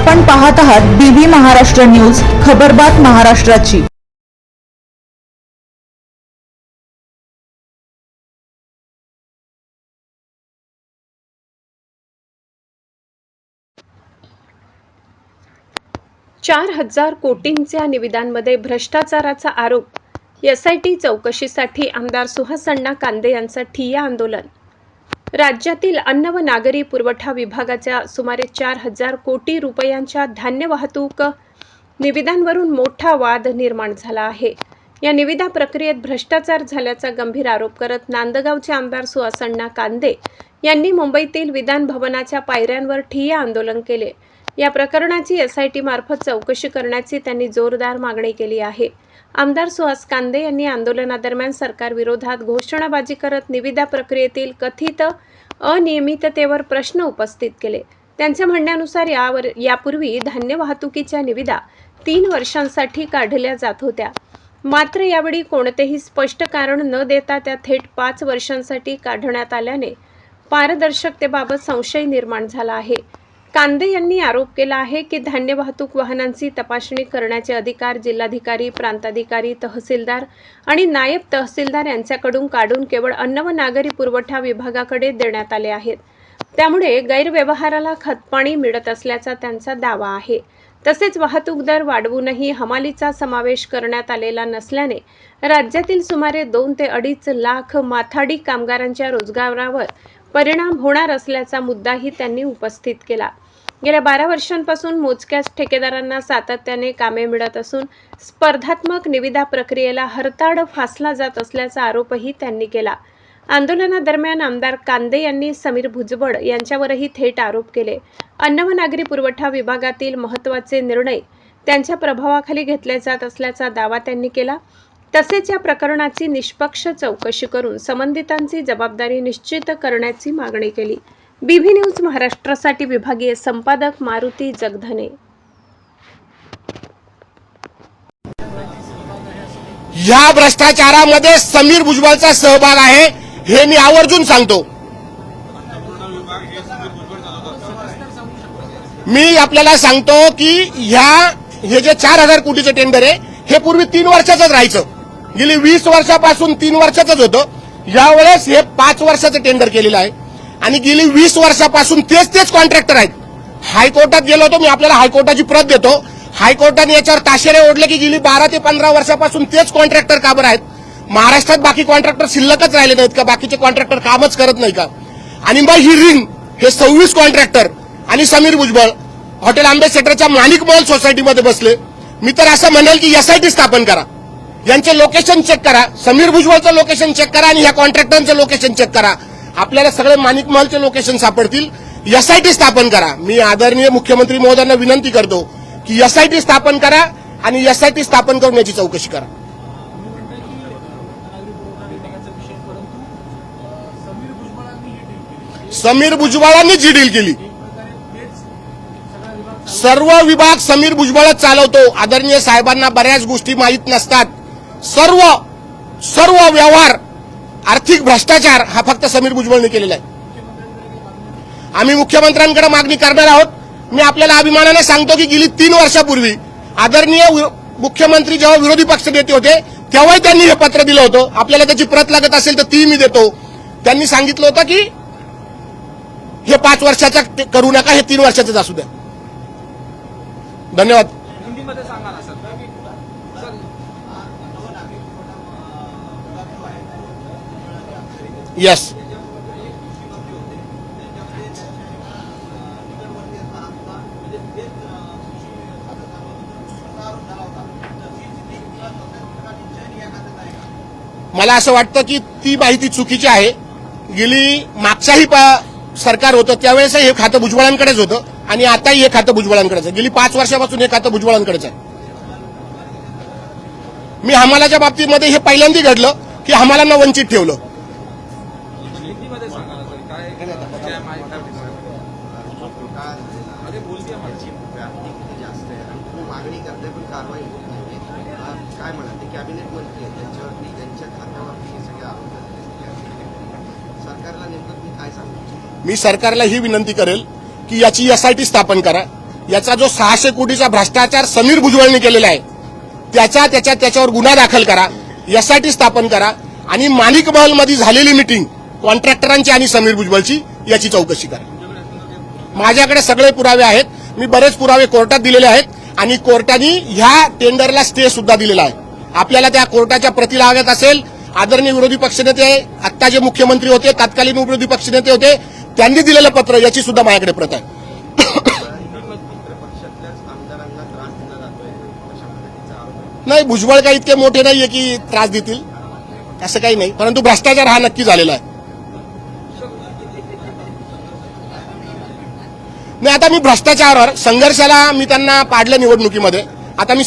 आपण पाहत आहात बीबी महाराष्ट्र न्यूज, खबरबात महाराष्ट्राची। चार 4,000 कोटींच्या निविदांमध्ये भ्रष्टाचाराचा आरोप, एसआयटी चौकशीसाठी आमदार सुहास अण्णा कांदे यांचं ठिय्या आंदोलन। राज्यातील अन्न व नागरी पुरवठा विभागाच्या सुमारे 4,000 कोटी रुपयांच्या धान्य वाहतूक निविदांवरून मोठा वाद निर्माण झाला आहे। या निविदा प्रक्रियेत भ्रष्टाचार झाल्याचा गंभीर आरोप करत नांदगावचे आमदार सुहास अण्णा कांदे यांनी मुंबईतील विधान भवनाच्या पायऱ्यांवर ठिय्या आंदोलन केले। या प्रकरणाची एसआयटी मार्फत चौकशी करण्याची त्यांनी जोरदार मागणी केली आहे। आमदार सुहास कांदे यांनी आंदोलनादरम्यान सरकारविरोधात घोषणाबाजी करत निविदा प्रक्रियेतील कथित अनियमिततेवर प्रश्न उपस्थित केले। त्यांच्या म्हणण्यानुसार यापूर्वी धान्य वाहतुकीच्या निविदा 3 वर्षांसाठी काढल्या जात होत्या, मात्र यावेळी कोणतेही स्पष्ट कारण न देता त्या थेट 5 वर्षांसाठी काढण्यात आल्याने पारदर्शकतेबाबत संशय निर्माण झाला आहे। कांदे यांनी आरोप केला आहे की धान्य वाहतूक वाहनांची तपासणी करण्याचे अधिकार जिल्हाधिकारी, प्रांताधिकारी, तहसीलदार आणि नायब तहसीलदार यांच्याकडून काढून केवळ अन्न व नागरी पुरवठा विभागाकडे देण्यात आले आहेत। त्यामुळे गैरव्यवहाराला खतपाणी मिळत असल्याचा त्यांचा दावा आहे। तसेच वाहतूक दर वाढवूनही हमालीचा समावेश करण्यात आलेला नसल्याने राज्यातील सुमारे 2 ते 2.5 लाख माथाडी कामगारांच्या रोजगारावर परिणाम होणार असल्याचा मुद्दाही त्यांनी उपस्थित केला। गेल्या 12 वर्षांपासून मोजक्याच ठेकेदारांना सातत्याने कामे मिळत असून स्पर्धात्मक निविदा प्रक्रियेला हरताळ फासला जात असल्याचा आरोपही त्यांनी केला। आंदोलनादरम्यान आमदार कांदे यांनी समीर भुजबळ यांच्यावरही थेट आरोप केले। अन्न व नागरी पुरवठा विभागातील महत्त्वाचे निर्णय त्यांच्या प्रभावाखाली घेतले जात असल्याचा दावा त्यांनी केला। तसेच या प्रकरणाची निष्पक्ष चौकशी करून संबंधितांची जबाबदारी निश्चित करण्याची मागणी केली। बीबी न्यूज महाराष्ट्रासाठी विभागीय संपादक मारुती जगधने। या भ्रष्टाचारामध्ये समीर भुजबळचा सहभाग आहे हे मी आवर्जून सांगतो। मी आपल्याला सांगतो की हे जे 4,000 कोटीचं टेंडर आहे हे पूर्वी 3 वर्षाचंच राहायचं। गेली 20 वर्षापासून 3 वर्षाचंच होतं। यावेळेस हे 5 वर्षाचं टेंडर केलेलं आहे आणि गेली 20 वर्षापासून तेच कॉन्ट्रॅक्टर आहेत। हायकोर्टात गेलो होतो, मी आपल्याला हायकोर्टाची प्रत देतो। हायकोर्टाने याच्यावर ताशेरे ओढले की गेली 12 ते 15 वर्षापासून तेच कॉन्ट्रॅक्टर का बरं आहेत? महाराष्ट्रात बाकी कॉन्ट्रॅक्टर शिल्लकच राहिले नाहीत का? बाकीचे कॉन्ट्रॅक्टर कामच करत नाही का? आणि मग ही रिंग हे 26 कॉन्ट्रॅक्टर आणि समीर भुजबळ हॉटेल आंबेसेटरच्या माणिक मॉल सोसायटीमध्ये बसले। मी तर असं म्हणेल की एसआयटी स्थापन करा, यांचे लोकेशन चेक करा, समीर भुजबळचं लोकेशन चेक करा आणि या कॉन्ट्रॅक्टरचं लोकेशन चेक करा। आपल्याला सगळे माणिक मॉलचे लोकेशन सापडतील। एसआयटी स्थापन करा। मी आदरणीय मुख्यमंत्री महोदयांना विनंती करतो की एसआयटी स्थापन करा आणि एसआयटी स्थापन करून याची चौकशी करा। समीर भुजबळांनी जी डील केली, सर्व विभाग समीर भुजबळच चालवतो। आदरणीय साहेबांना बऱ्याच गोष्टी माहीत नसतात। सर्व व्यवहार, आर्थिक भ्रष्टाचार हा फक्त समीर भुजबळने केलेला आहे। आम्ही मुख्यमंत्र्यांकडे मागणी करणार आहोत। मी आपल्याला अभिमानाने सांगतो की गेली 3 वर्षापूर्वी आदरणीय मुख्यमंत्री जेव्हा विरोधी पक्ष नेते होते तेव्हाही त्यांनी हे पत्र दिलं होतं। आपल्याला त्याची प्रत लागत असेल तर ती मी देतो। त्यांनी सांगितलं होतं की हे 5 वर्षाचं करू नका, हे 3 वर्षाचंच असू द्या। धन्यवाद। यस, मला असं वाटतं की ती माहिती चुकीची आहे। गेली मागच्याही सरकार होतं त्यावेळेस हे खातं भुजबळांकडेच होतं आणि आताही हे खातं भुजबळांकडेच आहे। गेली 5 वर्षापासून हे खातं भुजबळांकडेच आहे। मी हमालाच्या बाबतीमध्ये हे पहिल्यांदा घडलं की हमालांना वंचित ठेवलं। मी सरकारला ही विनंती करेल की याची एसआयटी स्थापन करा। याचा जो 600 कोटीचा भ्रष्टाचार समीर भुजबळने केलेला आहे त्याच्यावर गुन्हा दाखल करा, एसआयटी स्थापन करा आणि माणिक महलमध्ये झालेली मीटिंग कॉन्ट्रॅक्टरांची आणि समीर भुजबळची याची चौकशी करा. माझ्याकडे सगळे पुरावे आहेत. मी बरेच पुरावे कोर्टात दिलेले आहेत आणि कोर्टाने ह्या टेंडरला स्टे सुद्धा दिलेला आहे. आपल्याला त्या कोर्टाच्या प्रती लागत असेल, आदरणीय विरोधी पक्षनेते आत्ता जे मुख्यमंत्री होते, तत्कालीन विरोधी पक्षनेते होते, त्यांनी दिलेलं पत्र याची सुद्धा माझ्याकडे प्रत आहे. नाही, भुजबळ काही इतके मोठे नाहीये की त्रास देतील, असं काही नाही. परंतु भ्रष्टाचार हा नक्की झालेला आहे. नाही, आता मी भ्रष्टाचारावर संघर्षाला मी त्यांना पाडलं निवडणुकीमध्ये. आता मी